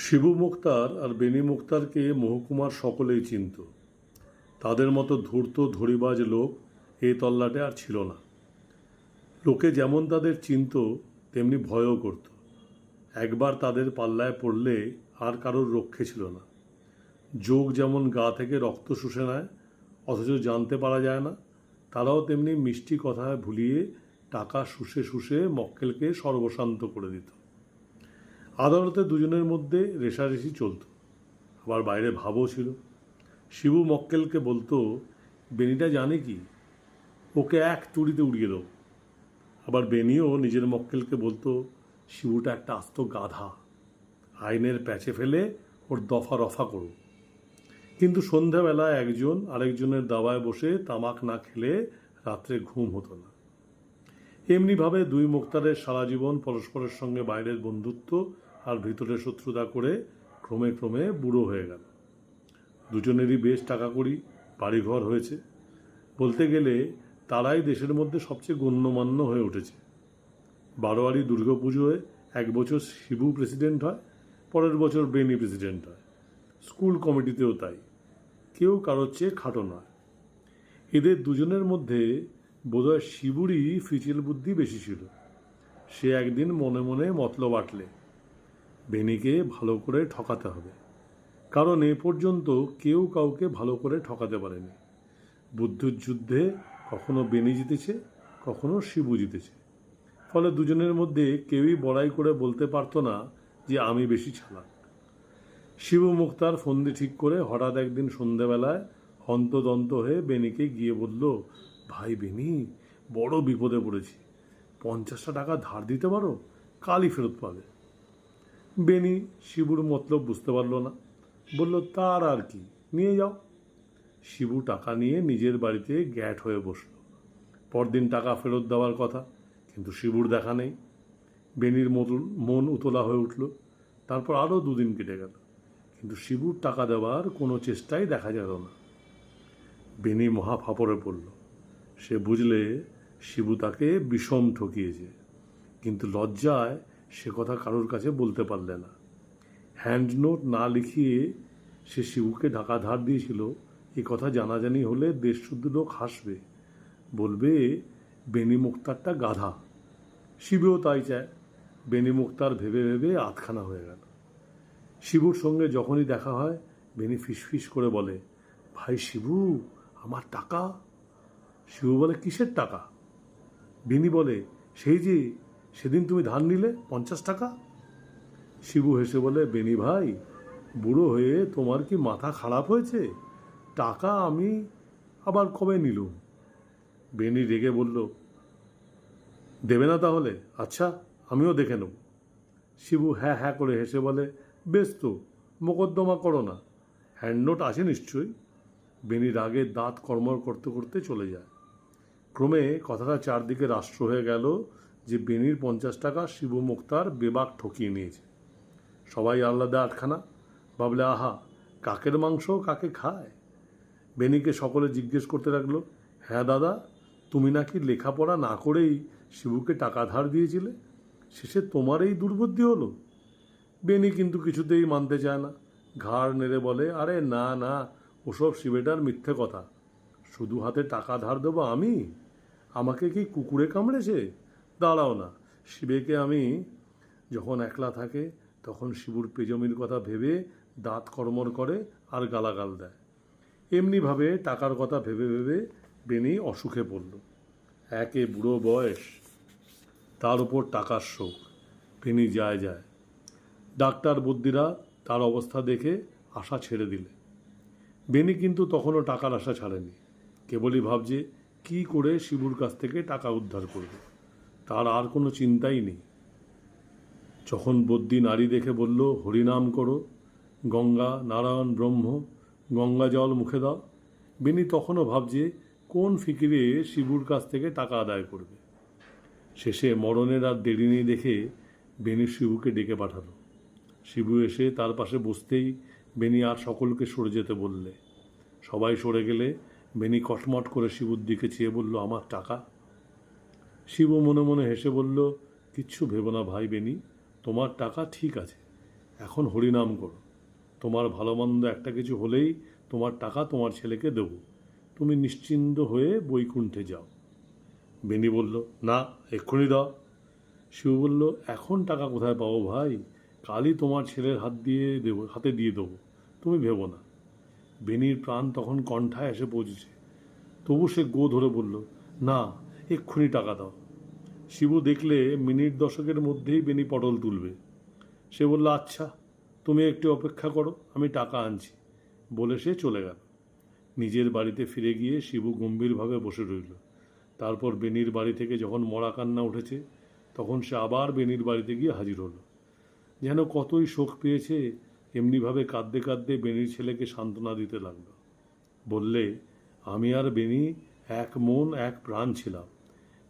শিবু মুক্তার আর বেনি মুক্তারকে মহকুমার সকলেই চিনত। তাদের মতো ধূর্ত ধড়িবাজ লোক এই তল্লাটে আর ছিল না। লোকে যেমন তাদের চিনত তেমনি ভয়ও করত। একবার তাদের পাল্লায় পড়লে আর কারোর রক্ষে ছিল না। যোগ যেমন গা থেকে রক্ত শুষে নেয় অথচ জানতে পারা যায় না, তারাও তেমনি মিষ্টি কথায় ভুলিয়ে টাকা শুষে শুষে মক্কেলকে সর্বশান্ত করে দিত। আদালতে দুজনের মধ্যে রেষারেষি চলত, আবার বাইরে ভাবও ছিল। শিবু মক্কেলকে বলতো, বেনিটা জানে কি, ওকে এক তুড়িতে উড়িয়ে দেবো। আবার বেনিও নিজের মক্কেলকে বলতো, শিবুটা একটা আস্ত গাধা, আইনের প্যাচে ফেলে ওর দফা রফা করো। কিন্তু সন্ধ্যাবেলা একজন আরেকজনের দাওয়ায় বসে তামাক না খেলে রাত্রে ঘুম হতো না। এমনিভাবে দুই মুক্তারের সারা জীবন পরস্পরের সঙ্গে বাইরের বন্ধুত্ব আর ভিতরে শত্রুতা করে ক্রমে ক্রমে বুড়ো হয়ে গেল। দুজনেরই বেশ টাকা কড়ি, বাড়িঘর হয়েছে। বলতে গেলে তারাই দেশের মধ্যে সবচেয়ে গণ্যমান্য হয়ে উঠেছে। বারোয়ারি দুর্গাপুজোয় এক বছর শিবু প্রেসিডেন্ট হয়, পরের বছর বেনি প্রেসিডেন্ট হয়। স্কুল কমিটিতেও তাই, কেউ কারোর চেয়ে খাটো নয়। এদের দুজনের মধ্যে বোধহয় শিবুরই ফিচিল বুদ্ধি বেশি ছিল। সে একদিন মনে মনে মতলব আঁটলে, বেনিকে ভালো করে ঠকাতে হবে, কারণ এ পর্যন্ত কেউ কাউকে ভালো করে ঠকাতে পারেনি। বুদ্ধির যুদ্ধে কখনো বেনি জিতেছে, কখনো শিবু জিতেছে। ফলে দুজনের মধ্যে কেউই বড়াই করে বলতে পারতো না যে আমি বেশি চালাক। শিবু মুক্তার ফন্দি ঠিক করে হঠাৎ একদিন সন্ধ্যাবেলায় হন্তদন্ত হয়ে বেনিকে গিয়ে বলল, ভাই বেনি, বড় বিপদে পড়েছি, 50টা টাকা ধার দিতে পারো, কালই ফেরত পাবে। বেনি শিবুর মতলব বুঝতে পারল না, বলল, তার আর কি, নিয়ে যাও। শিবু টাকা নিয়ে নিজের বাড়িতে গ্যাট হয়ে বসল। পরদিন টাকা ফেরত দেওয়ার কথা, কিন্তু শিবুর দেখা নেই। বেনির মন উতলা হয়ে উঠল। তারপর আরও দুদিন কেটে গেল, কিন্তু শিবুর টাকা দেওয়ার কোনো চেষ্টাই দেখা গেল না। বেনি মহা ফাপড়ে পড়ল। সে বুঝলে শিবু তাকে বিষম ঠকিয়েছে, কিন্তু লজ্জায় সে কথা কারোর কাছে বলতে পারলে না। হ্যান্ড নোট না লিখিয়ে সে শিবুকে টাকা ধার দিয়েছিল, এ কথা জানাজানি হলে দেশশুদ্ধ লোক হাসবে, বলবে বেনি মুক্তারটা গাধা। শিবুও তাই চায়। বেনি মুক্তার ভেবে ভেবে আধখানা হয়ে গেল। শিবুর সঙ্গে যখনই দেখা হয় বেনি ফিসফিস করে বলে, ভাই শিবু, আমার টাকা। শিবু বলে, কিসের টাকা? বেনি বলে, সেই যে সেদিন তুমি ধার নিলে 50 টাকা। শিবু হেসে বলে, বেনি ভাই, বুড়ো হয়ে তোমার কি মাথা খারাপ হয়েছে? টাকা আমি আবার কবে নিলুম? বেনি রেগে বলল, দেবে না তাহলে? আচ্ছা, আমিও দেখে নেব। শিবু হ্যাঁ হ্যাঁ করে হেসে বলে, বেশ তো, মোকদ্দমা করো না, হ্যান্ডনোট আছে নিশ্চয়ই। বেনি রাগে দাঁত কর্মর করতে করতে চলে যায়। ক্রমে কথাটা চারদিকে রাষ্ট্র হয়ে গেল যে বেনির 50 টাকা শিবু মুক্তার বেবাক ঠকিয়ে নিয়েছে। সবাই আলাদা আটখানা, ভাবলে, আহা, কাকের মাংস কাকে খায়। বেনিকে সকলে জিজ্ঞেস করতে লাগলো, হ্যাঁ দাদা, তুমি নাকি লেখাপড়া না করেই শিবুকে টাকা ধার দিয়েছিলে, শেষে তোমার এই দুর্বুদ্ধি হলো? বেনি কিন্তু কিছুতেই মানতে চায় না। ঘাড় নেড়ে বলে, আরে না না, ওসব শিবেটার মিথ্যে কথা। শুধু হাতে টাকা ধার দেবো আমি? আমাকে কি কুকুরে কামড়েছে? দাঁড়াও না, শিবেকে আমি যখন একলা থাকে তখন শিবুর পেজমির কথা ভেবে দাঁত কর্মর করে আর গালাগাল দেয়। এমনিভাবে টাকার কথা ভেবে ভেবে বেনি অসুখে পড়ল। একে বুড়ো বয়স, তার উপর টাকার শোক। বেনি যায় যায়। ডাক্তার বুদ্ধিরা তার অবস্থা দেখে আশা ছেড়ে দিলে। বেনি কিন্তু তখনও টাকার আশা ছাড়েনি। কেবলই ভাবছে কি করে শিবুর কাছ থেকে টাকা উদ্ধার করবে। তার আর কোনো চিন্তাই নেই। যখন বদ্যি নারী দেখে বলল, হরিনাম করো, গঙ্গা নারায়ণ ব্রহ্ম, গঙ্গা জল মুখে দাও, বেনি তখনও ভাবছে কোন ফিকিরে শিবুর কাছ থেকে টাকা আদায় করবে। শেষে মরণের আর দেরি নেই দেখে বেনি শিবুকে ডেকে পাঠালো। শিবু এসে তার পাশে বসতেই বেনি আর সকলকে সরে যেতে বললে। সবাই সরে গেলে বেনি কটমট করে শিবুর দিকে চেয়ে বলল, আমার টাকা। শিবু মনে মনে হেসে বলল, কিচ্ছু ভেবো না ভাই বেনি, তোমার টাকা ঠিক আছে, এখন হরিনাম করো। তোমার ভালো মন্দ একটা কিছু হলেই তোমার টাকা তোমার ছেলেকে দেব। তুমি নিশ্চিন্ত হয়ে বৈকুণ্ঠে যাও। বেনি বলল, না, এক্ষুনি দাও। শিবু বলল, এখন টাকা কোথায় পাবো ভাই? কালই তোমার ছেলের হাতে দিয়ে দেবো, তুমি ভেবো না। বেনির প্রাণ তখন কণ্ঠায় এসে পৌঁছেছে, তবু সে গো ধরে বলল, না, এক্ষুনি টাকা দাও। শিবু দেখলে মিনিট দশকের মধ্যেই বেনি পটল তুলবে। সে বলল, আচ্ছা, তুমি একটু অপেক্ষা করো, আমি টাকা আনছি, বলে সে চলে গেল। নিজের বাড়িতে ফিরে গিয়ে শিবু গম্ভীরভাবে বসে রইল। তারপর বেনির বাড়ি থেকে যখন মরা কান্না উঠেছে, তখন সে আবার বেনির বাড়িতে গিয়ে হাজির হলো। যেন কতই শোক পেয়েছে, এমনিভাবে কাঁদতে কাঁদতে বেনির ছেলেকে সান্ত্বনা দিতে লাগলো। বললে, আমি আর বেনি এক মন এক প্রাণ ছিলাম,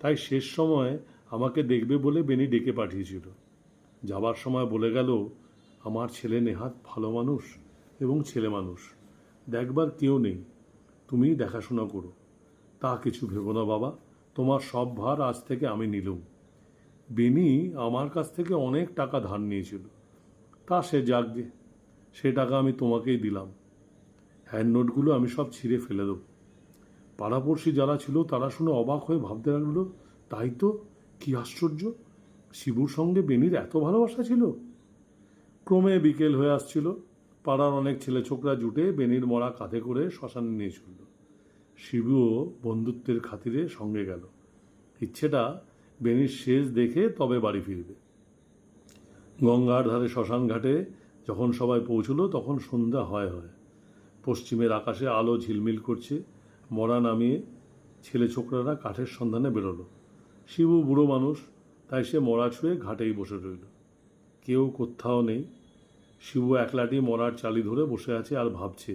তাই শেষ সময় আমাকে দেখবে বলে বেনি ডেকে পাঠিয়েছিল। যাবার সময় বলে গেল, আমার ছেলে নেহাত ভালো মানুষ এবং ছেলে মানুষ, দেখবার কেউ নেই, তুমি দেখাশোনা করো। তা কিছু ভেবো না বাবা, তোমার সব ভার আজ থেকে আমি নিলুম। বেনি আমার কাছ থেকে অনেক টাকা ধার নিয়েছিল, তা সে যাকগে, সে টাকা আমি তোমাকেই দিলাম। হ্যান্ড নোটগুলো আমি সব ছিঁড়ে ফেলে দেবো। পাড়াপড়শি যারা ছিল তারা শুনে অবাক হয়ে ভাবতে লাগলো, তাই তো, কি আশ্চর্য, শিবুর সঙ্গে বেনির এত ভালোবাসা ছিল। ক্রমে বিকেল হয়ে আসছিল। পাড়ার অনেক ছেলে ছোকরা জুটে বেনির মরা কাঁধে করে শ্মশানে নিয়ে চলল। শিবুও বন্ধুত্বের খাতিরে সঙ্গে গেল। ইচ্ছেটা বেনির শেষ দেখে তবে বাড়ি ফিরবে। গঙ্গার ধারে শ্মশান ঘাটে যখন সবাই পৌঁছল, তখন সন্ধ্যা হয়। পশ্চিমের আকাশে আলো ঝিলমিল করছে। মরা নামিয়ে ছেলে ছোকরারা কাঠের সন্ধানে বেরোলো। শিবু বুড়ো মানুষ, তাই সে মরা ছুঁয়ে ঘাটেই বসে রইল। কেউ কোথাও নেই। শিবু একলাটি মরার চালি ধরে বসে আছে আর ভাবছে,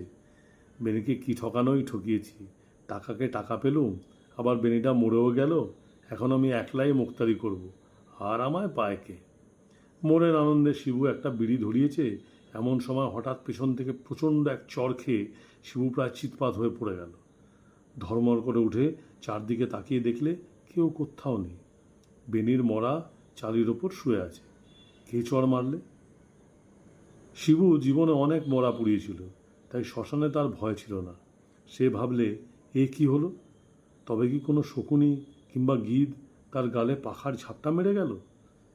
বেনিকে কি ঠকানোই ঠকিয়েছি। টাকাকে টাকা পেলুম, আবার বেনিটা মরেও গেল। এখন আমি একলাই মুক্তারি করব, আর আমায় পায় কে? মনের আনন্দে শিবু একটা বিড়ি ধরিয়েছে, এমন সময় হঠাৎ পেছন থেকে প্রচণ্ড এক চড় খেয়ে শিবু প্রায় চিৎপাত হয়ে পড়ে গেল। ধর্মর করে উঠে চারদিকে তাকিয়ে দেখলে কেউ কোথাও নেই। বেনির মরা চালির ওপর শুয়ে আছে। কে চড় মারলে? শিবু জীবনে অনেক মরা পুড়িয়েছিল, তাই শ্মশানে তার ভয় ছিল না। সে ভাবলে, এ কি হলো? তবে কি কোনো শকুনি কিংবা গিধ তার গালে পাখার ঝাপটা মেরে গেল?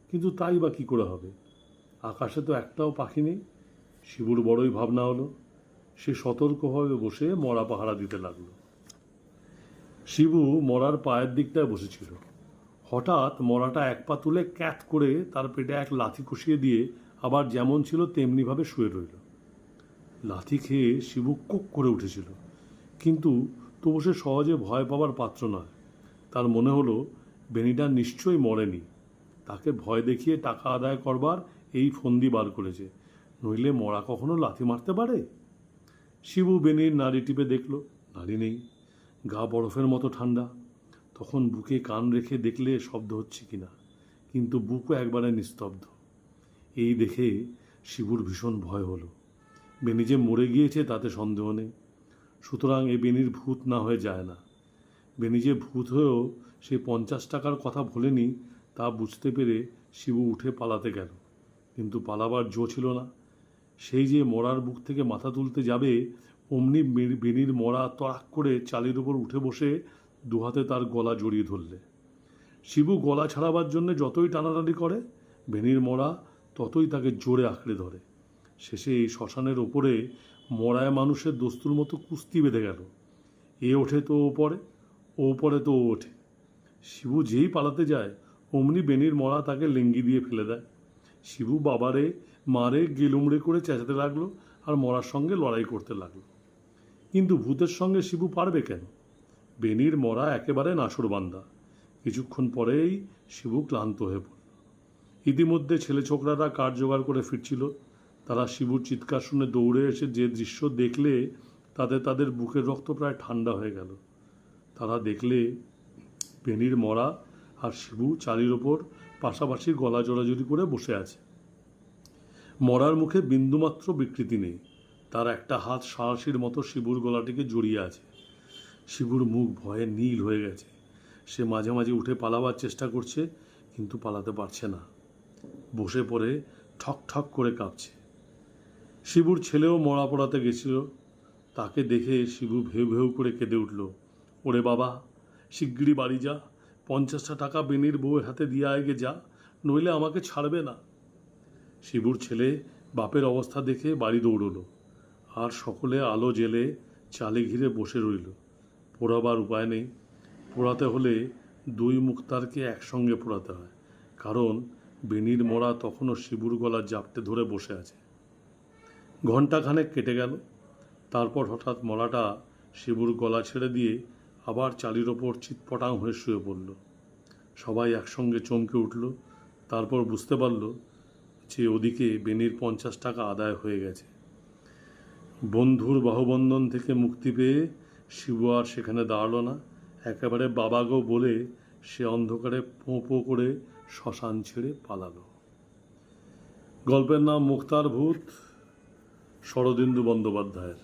কিন্তু তাই বা কী করে হবে? আকাশে তো একটাও পাখি নেই। শিবুর বড়ই ভাবনা হলো। সে সতর্কভাবে বসে মরা পাহারা দিতে লাগলো। শিবু মরার পায়ের দিকটায় বসেছিল। হঠাৎ মরাটা এক পা তুলে ক্যাত করে তার পেটে এক লাথি কষিয়ে দিয়ে আবার যেমন ছিল তেমনিভাবে শুয়ে রইল। লাথি খেয়ে শিবু কোক করে উঠেছিল, কিন্তু তবু সে সহজে ভয় পাবার পাত্র নয়। তার মনে হলো বেনিটা নিশ্চয়ই মরেনি, তাকে ভয় দেখিয়ে টাকা আদায় করবার এই ফন্দি বার করেছে, নইলে মরা কখনো লাথি মারতে পারে? শিবু বেনির নাড়ি টিপে দেখল, নাড়ি নেই। গা বরফের মতো ঠান্ডা। তখন বুকে কান রেখে দেখলে শব্দ হচ্ছে কিনা, কিন্তু বুকও একবারে নিস্তব্ধ। এই দেখে শিবুর ভীষণ ভয় হলো। বেনি যে মরে গিয়েছে তাতে সন্দেহ নেই, সুতরাং এ বেনির ভূত না হয়ে যায় না। বেনি যে ভূত হয়েও সেই 50 টাকার কথা ভোলেনি, তা বুঝতে পেরে শিবু উঠে পালাতে গেল, কিন্তু পালাবার জো ছিল না। সেই যে মরার বুক থেকে মাথা তুলতে যাবে, অমনি বেনির মরা তড়াক করে চালির উপর উঠে বসে দুহাতে তার গলা জড়িয়ে ধরলে। শিবু গলা ছাড়াবার জন্য যতই টানাটানি করে, বেনির মরা ততই তাকে জোরে আঁকড়ে ধরে। শেষে এই শ্মশানের ওপরে মরায় মানুষের দস্তুর মতো কুস্তি বেঁধে গেল। এ ওঠে তো ও পড়ে, ও পড়ে তো ও ওঠে। শিবু যেই পালাতে যায়, অমনি বেনির মরা তাকে লেঙ্গি দিয়ে ফেলে দেয়। শিবু বাবারে মারে গেলুমড়ে করে চেঁচাতে লাগলো আর মরার সঙ্গে লড়াই করতে লাগলো। কিন্তু ভূতের সঙ্গে শিবু পারবে কেন? বেনির মরা একেবারে নাসুরবান্দা। কিছুক্ষণ পরেই শিবু ক্লান্ত হয়ে পড়ল। ইতিমধ্যে ছেলে ছোকরারা কাঠ জোগাড় করে ফিরছিল। তারা শিবুর চিৎকার শুনে দৌড়ে এসে যে দৃশ্য দেখলে, তাতে তাদের বুকের রক্ত প্রায় ঠান্ডা হয়ে গেল। তারা দেখলে বেনির মরা আর শিবু চালির ওপর পাশাপাশি গলা জোড়াজুড়ি করে বসে আছে। মরার মুখে বিন্দুমাত্র বিকৃতি নেই, তার একটা হাত সাহসীর মতো শিবুর গলাটিকে জড়িয়ে আছে। শিবুর মুখ ভয়ে নীল হয়ে গেছে। সে মাঝে মাঝে উঠে পালাবার চেষ্টা করছে, কিন্তু পালাতে পারছে না। বসে পড়ে ঠক ঠক করে কাঁপছে। শিবুর ছেলেও মরা পড়াতে গেছিল। তাকে দেখে শিবু ভেউ ভেউ করে কেঁদে উঠল। ওরে বাবা, শিগগিরই বাড়ি যা, 50টা টাকা বেনির বউয়ের হাতে দিয়ে আগে যা, নইলে আমাকে ছাড়বে না। শিবুর ছেলে বাপের অবস্থা দেখে বাড়ি দৌড়ল, আর সকলে আলো জেলে চালে ঘিরে বসে রইল। পোড়াবার উপায় নেই। পোড়াতে হলে দুই মুক্তারকে একসঙ্গে পোড়াতে হয়, কারণ বেনির মরা তখনও শিবুর গলা জাপটে ধরে বসে আছে। ঘণ্টাখানেক কেটে গেল। তারপর হঠাৎ মরাটা শিবুর গলা ছেড়ে দিয়ে আবার চালির ওপর চিৎপটাং হয়ে শুয়ে পড়ল। সবাই একসঙ্গে চমকে উঠল। তারপর বুঝতে পারল যে ওদিকে বেনির 50 টাকা আদায় হয়ে গেছে। বন্ধুর বাহুবন্ধন থেকে মুক্তি পেয়ে শিবু আর সেখানে দাঁড়ালো না। একেবারে বাবা গো বলে সে অন্ধকারে পোঁ পোঁ করে শ্মশান ছেড়ে পালালো। গল্পের নাম মুক্তার ভূত, শরদিন্দু বন্দ্যোপাধ্যায়ের।